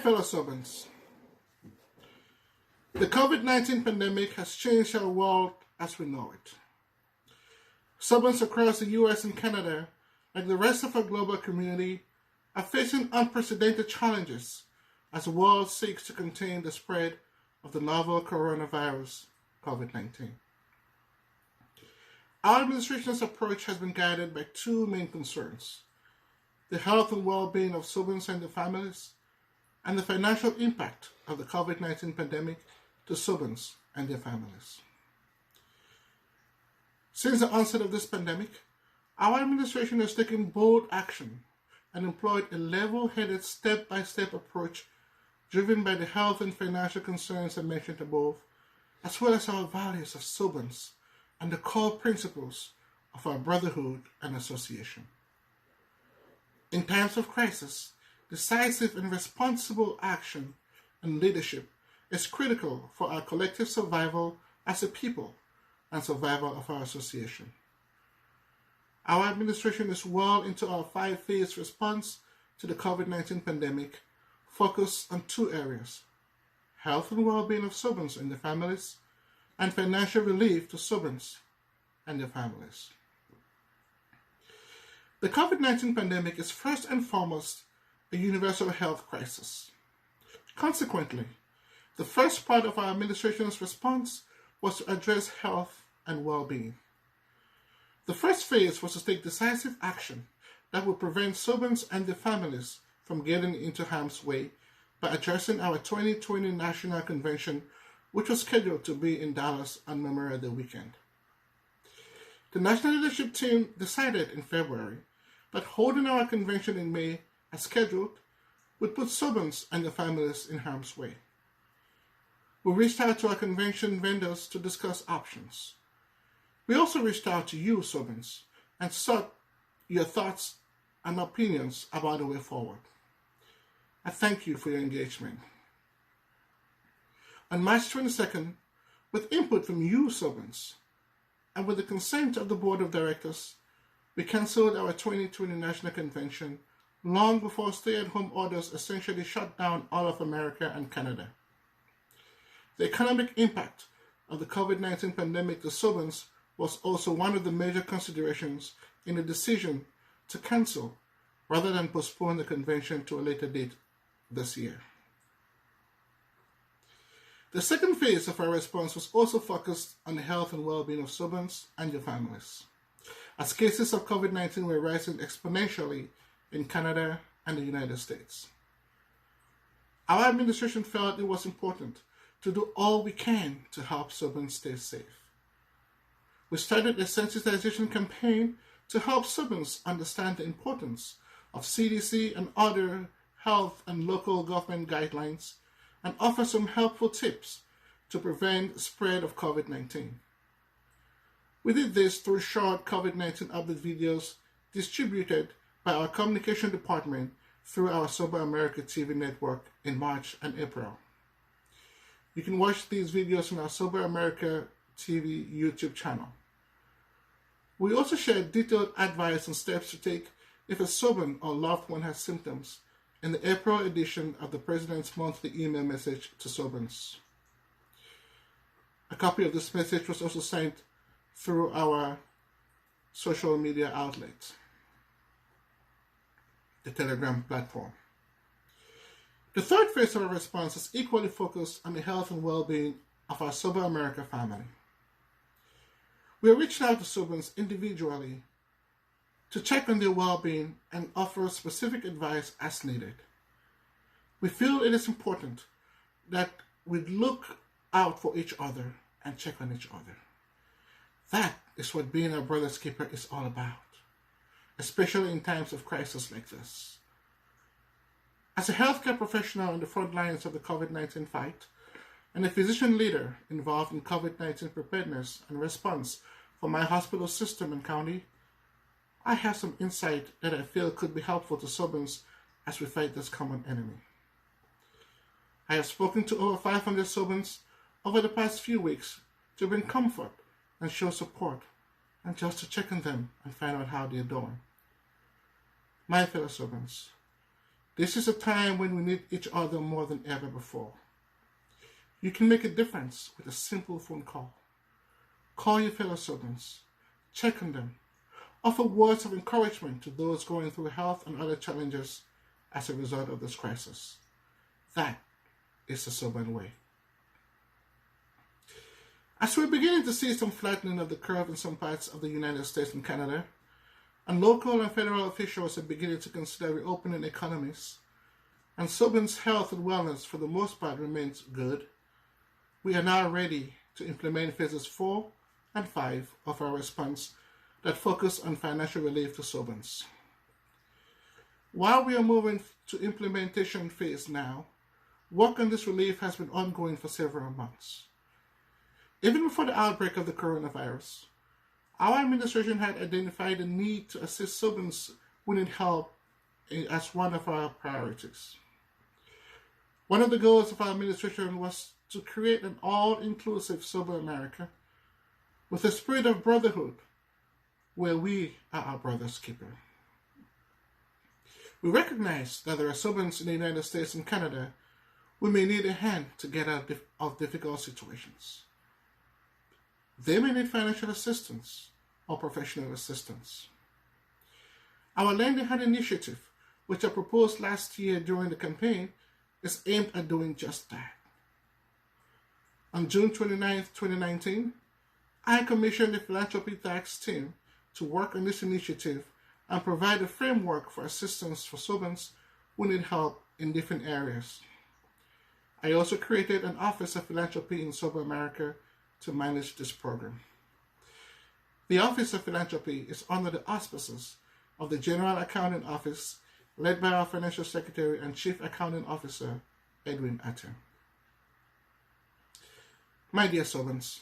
fellow SOBANS, the COVID-19 pandemic has changed our world as we know it. SOBANS across the US and Canada, like the rest of our global community, are facing unprecedented challenges as the world seeks to contain the spread of the novel coronavirus, COVID-19. Our administration's approach has been guided by two main concerns: the health and well-being of SOBANS and their families, and the financial impact of the COVID-19 pandemic to SOBANS and their families. Since the onset of this pandemic, our administration has taken bold action and employed a level-headed step-by-step approach driven by the health and financial concerns I mentioned above, as well as our values of SOBANS and the core principles of our brotherhood and association. In times of crisis, decisive and responsible action and leadership is critical for our collective survival as a people and survival of our association. Our administration is well into our 5-phase response to the COVID-19 pandemic, focused on two areas: health and well-being of SOBANS and their families, and financial relief to SOBANS and their families. The COVID-19 pandemic is first and foremost a universal health crisis. Consequently, the first part of our administration's response was to address health and well-being. The first phase was to take decisive action that would prevent SOBANS and their families from getting into harm's way by addressing our 2020 National Convention, which was scheduled to be in Dallas on Memorial Day weekend. The national leadership team decided in February that holding our convention in May as scheduled would put SOBANS and their families in harm's way. We reached out to our convention vendors to discuss options. We also reached out to you, SOBANS, and sought your thoughts and opinions about the way forward. I thank you for your engagement. On March 22nd, with input from you, SOBANS, and with the consent of the Board of Directors, we canceled our 2020 National Convention long before stay-at-home orders essentially shut down all of America and Canada. The economic impact of the COVID-19 pandemic to SOBANS was also one of the major considerations in the decision to cancel rather than postpone the convention to a later date this year. The second phase of our response was also focused on the health and well-being of SOBANS and their families, as cases of COVID-19 were rising exponentially in Canada and the United States. Our administration felt it was important to do all we can to help SOBANS stay safe. We started a sensitization campaign to help SOBANS understand the importance of CDC and other health and local government guidelines and offer some helpful tips to prevent the spread of COVID-19. We did this through short COVID-19 update videos distributed by our communication department through our Sober America TV network in March and April. You can watch these videos on our Sober America TV YouTube channel. We also share detailed advice and steps to take if a SOBAN or loved one has symptoms in the April edition of the President's monthly email message to SOBANS. A copy of this message was also sent through our social media outlet, the Telegram platform. The third phase of our response is equally focused on the health and well-being of our Sober America family. We are reaching out to SOBANS individually to check on their well-being and offer specific advice as needed. We feel it is important that we look out for each other and check on each other. That is what being a brother's keeper is all about, especially in times of crisis like this. As a healthcare professional on the front lines of the COVID-19 fight, and a physician leader involved in COVID-19 preparedness and response for my hospital system and county, I have some insight that I feel could be helpful to SOBANS as we fight this common enemy. I have spoken to over 500 SOBANS over the past few weeks to bring comfort and show support, and just to check on them and find out how they're doing. My fellow SOBANS, This is a time when we need each other more than ever before. You can make a difference with a simple phone call. Call your fellow SOBANS, check on them, offer words of encouragement to those going through health and other challenges as a result of this crisis. That is the SOBAN way. As we're beginning to see some flattening of the curve in some parts of the United States and Canada, and local and federal officials are beginning to consider reopening economies, and SOBAN's health and wellness for the most part remains good, we are now ready to implement phases 4 and 5 of our response that focus on financial relief to SOBANS. While we are moving to implementation phase now, work on this relief has been ongoing for several months. Even before the outbreak of the coronavirus, our administration had identified the need to assist SOBANS who need help as one of our priorities. One of the goals of our administration was to create an all-inclusive Sober America with a spirit of brotherhood where we are our brother's keeper. We recognize that there are SOBANS in the United States and Canada who may need a hand to get out of difficult situations. They may need financial assistance or professional assistance. Our Lend a Hand initiative, which I proposed last year during the campaign, is aimed at doing just that. On June 29, 2019, I commissioned the Philanthropy Tax team to work on this initiative and provide a framework for assistance for SOBANS who need help in different areas. I also created an Office of Philanthropy in Sober America to manage this program. The Office of Philanthropy is under the auspices of the General Accounting Office, led by our Financial Secretary and Chief Accounting Officer, Edwin Atten. My dear SOBANS,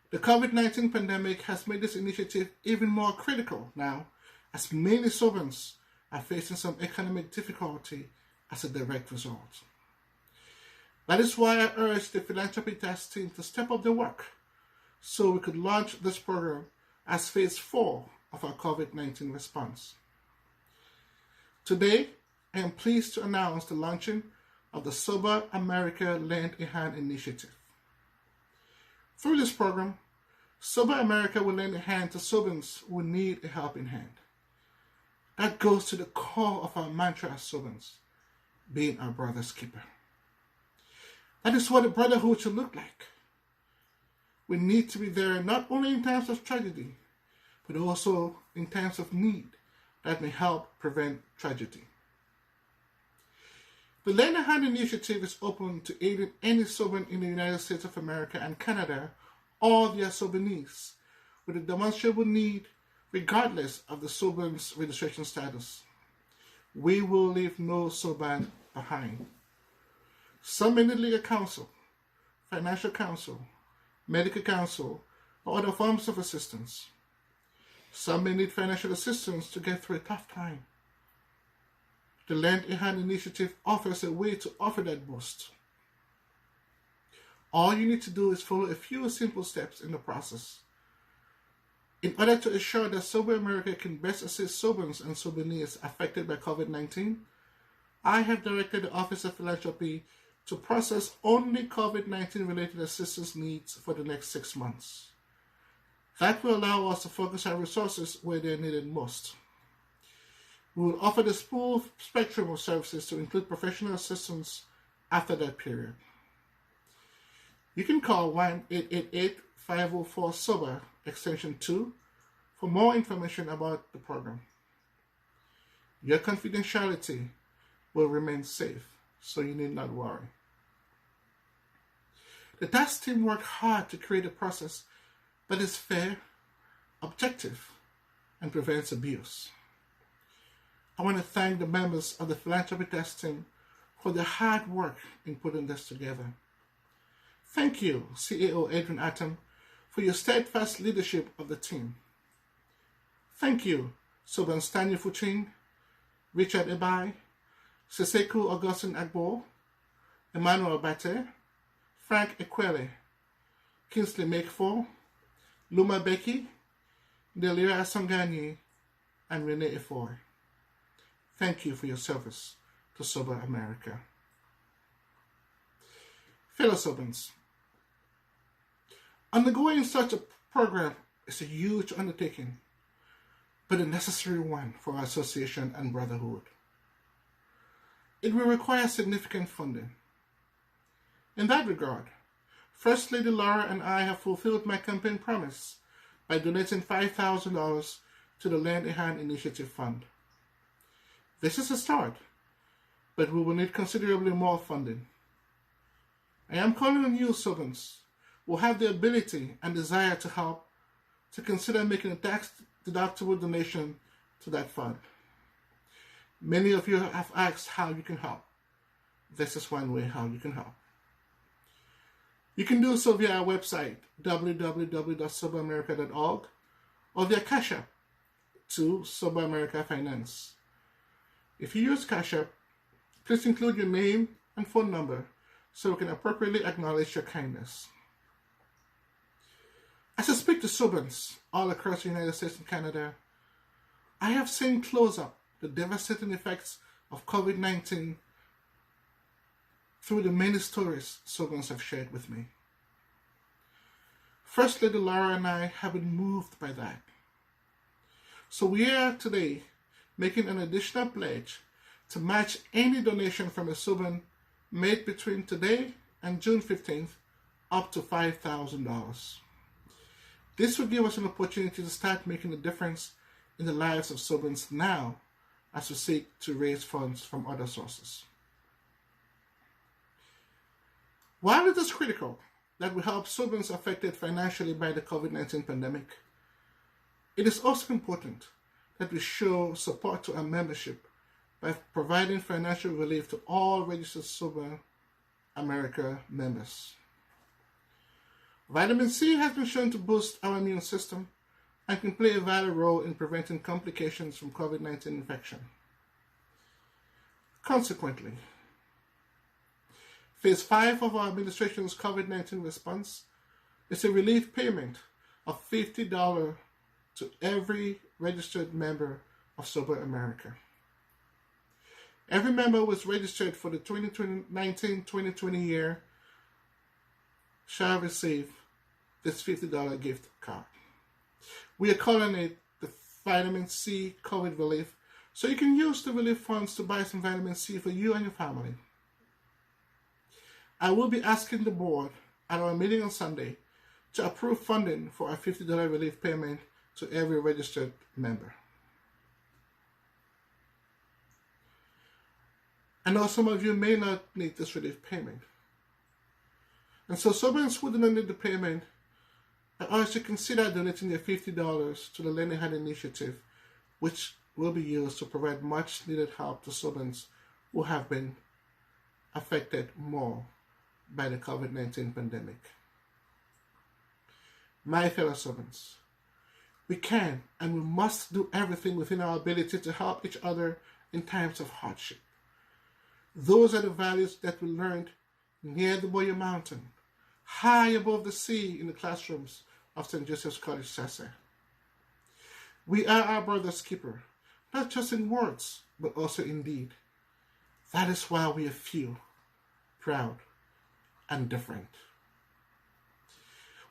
the COVID-19 pandemic has made this initiative even more critical now, as many SOBANS are facing some economic difficulty as a direct result. That is why I urged the Philanthropy Task Team to step up their work so we could launch this program as phase 4 of our COVID-19 response. Today, I am pleased to announce the launching of the Sober America Lend a Hand initiative. Through this program, Sober America will lend a hand to SOBANS who need a helping hand. That goes to the core of our mantra as SOBANS, being our brother's keeper. That is what a brotherhood should look like. We need to be there not only in times of tragedy, but also in times of need that may help prevent tragedy. The Lend a Hand initiative is open to aiding any SOBAN in the United States of America and Canada or their SOBANese with a demonstrable need regardless of the SOBAN's registration status. We will leave no SOBAN behind. Some may need legal counsel, financial counsel, medical counsel, or other forms of assistance. Some may need financial assistance to get through a tough time. The Lend a Hand initiative offers a way to offer that boost. All you need to do is follow a few simple steps in the process. In order to ensure that Sober America can best assist SOBANs and SOBANese affected by COVID-19, I have directed the Office of Philanthropy to process only COVID-19 related assistance needs for the next 6 months. That will allow us to focus our resources where they are needed most. We will offer the full spectrum of services to include professional assistance after that period. You can call 1-888-504-SOBER extension 2 for more information about the program. Your confidentiality will remain safe, so you need not worry. The task team worked hard to create a process that is fair, objective, and prevents abuse. I want to thank the members of the Philanthropy Task Team for their hard work in putting this together. Thank you, CAO Edwin Atten, for your steadfast leadership of the team. Thank you, Soban Stanya Fuching, Richard Ebai, Seseku Augustine Agbo, Emmanuel Bate, Frank Ekwele, Kingsley Makefo, Luma Becky, Delira Sangani, and Renee Efoy. Thank you for your service to Sober America. Fellow SOBANS, undergoing such a program is a huge undertaking, but a necessary one for our association and brotherhood. It will require significant funding. In that regard, First Lady Laura and I have fulfilled my campaign promise by donating $5,000 to the Lend a Hand Initiative Fund. This is a start, but we will need considerably more funding. I am calling on you, SOBANS, who have the ability and desire to help, to consider making a tax-deductible donation to that fund. Many of you have asked how you can help. This is one way how you can help. You can do so via our website, www.soberamerica.org, or via Cash App to Sober America Finance. If you use Cash App, please include your name and phone number so we can appropriately acknowledge your kindness. As I speak to SOBANS all across the United States and Canada, I have seen close up the devastating effects of COVID-19 through the many stories SOBANS have shared with me. First Lady Laura and I have been moved by that. So we are today making an additional pledge to match any donation from a SOBAN made between today and June 15th up to $5,000. This will give us an opportunity to start making a difference in the lives of SOBANS now as we seek to raise funds from other sources. While it is critical that we help SOBANS affected financially by the COVID-19 pandemic, it is also important that we show support to our membership by providing financial relief to all registered Sober America members. Vitamin C has been shown to boost our immune system and can play a vital role in preventing complications from COVID-19 infection. Consequently, Phase 5 of our administration's COVID-19 response is a relief payment of $50 to every registered member of Sober America. Every member who was registered for the 2019-2020 year shall receive this $50 gift card. We are calling it the Vitamin C COVID Relief, so you can use the relief funds to buy some vitamin C for you and your family. I will be asking the board at our meeting on Sunday to approve funding for a $50 relief payment to every registered member. I know some of you may not need this relief payment. And so SOBANS who do not need the payment, I urge you to consider donating your $50 to the Lend a Hand Initiative, which will be used to provide much needed help to SOBANS who have been affected more by the COVID-19 pandemic. My fellow SOBANS, we can and we must do everything within our ability to help each other in times of hardship. Those are the values that we learned near the Boyer Mountain, high above the sea in the classrooms of St. Joseph's College, Sase. We are our brother's keeper, not just in words, but also in deed. That is why we are few, proud, and different.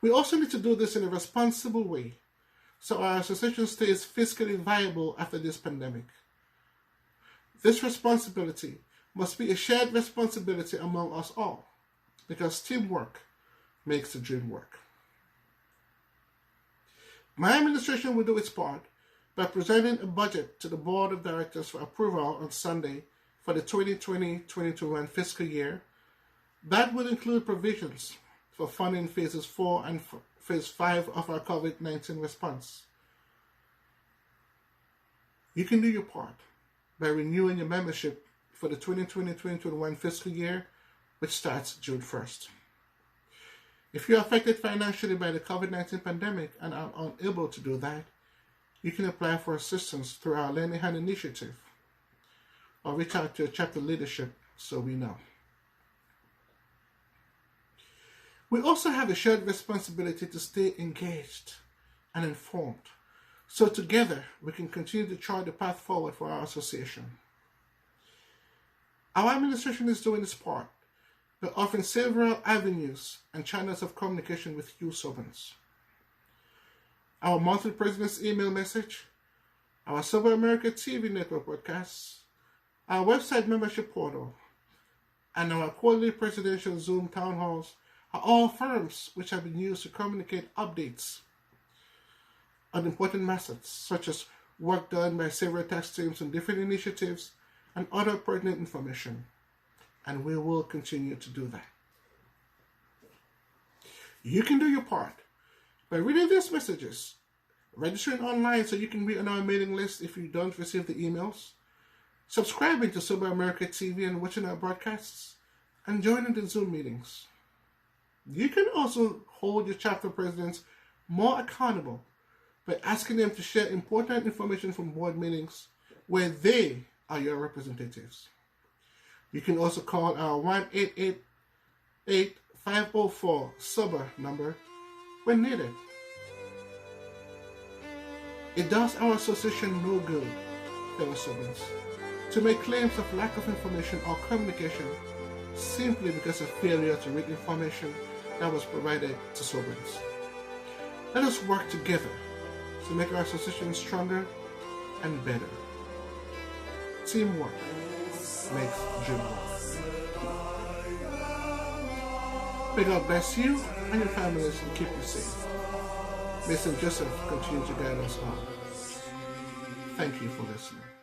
We also need to do this in a responsible way, so our association stays fiscally viable after this pandemic. This responsibility must be a shared responsibility among us all, because teamwork makes the dream work. My administration will do its part by presenting a budget to the Board of Directors for approval on Sunday for the 2020-2021 fiscal year. That will include provisions for funding Phases 4 and Phase 5 of our COVID-19 response. You can do your part by renewing your membership for the 2020-2021 fiscal year, which starts June 1st. If you're affected financially by the COVID-19 pandemic and are unable to do that, you can apply for assistance through our Lend a Hand Initiative or reach out to your chapter leadership so we know. We also have a shared responsibility to stay engaged and informed, so together we can continue to chart the path forward for our association. Our administration is doing its part by offering several avenues and channels of communication with you SOBANS. Our monthly President's email message, our Sober America TV network broadcasts, our website membership portal, and our quarterly presidential Zoom town halls are all forums which have been used to communicate updates on important methods, such as work done by several tax teams on different initiatives and other pertinent information. And we will continue to do that. You can do your part by reading these messages, registering online so you can be on our mailing list if you don't receive the emails, subscribing to Sober America TV and watching our broadcasts, and joining the Zoom meetings. You can also hold your chapter presidents more accountable by asking them to share important information from board meetings where they are your representatives. You can also call our 1-888-504-SOBER number when needed. It does our association no good, fellow SOBANS, to make claims of lack of information or communication simply because of failure to read information that was provided to SOBANS. Let us work together to make our association stronger and better. Teamwork makes the dream work. May God bless you and your families and keep you safe. May St. Joseph continue to guide us all. Thank you for listening.